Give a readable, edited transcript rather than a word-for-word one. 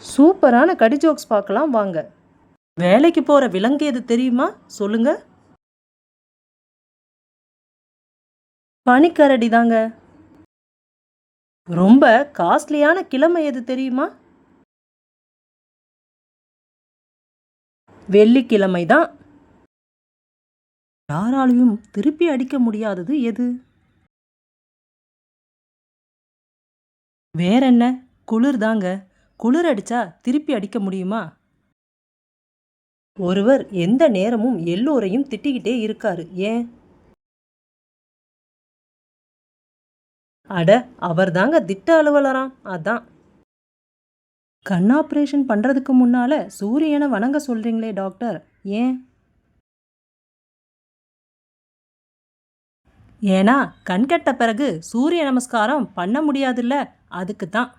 சூப்பரான கடி ஜோக்ஸ் பார்க்கலாம் வாங்க. வேலைக்கு போற விலங்கு எது தெரியுமா? சொல்லுங்க. பனிக்கரடி தாங்க. ரொம்ப காஸ்ட்லியான கிழமை எது தெரியுமா? வெள்ளிக்கிழமை தான். யாராலையும் திருப்பி அடிக்க முடியாதது எது? வேற என்ன? குளிர் தாங்க. குளிர் அடிச்சா திருப்பி அடிக்க முடியுமா? ஒருவர் எந்த நேரமும் எல்லோரையும் திட்டிக்கிட்டே இருக்காரு, ஏன்? அட, அவர் தாங்க திட்ட அலுவலராம், அதான். கண் ஆபரேஷன் பண்றதுக்கு முன்னால சூரியனை வணங்க சொல்றீங்களே டாக்டர், ஏன்? ஏன்னா கண் கெட்ட பிறகு சூரிய நமஸ்காரம் பண்ண முடியாதுல்ல, அதுக்கு தான்.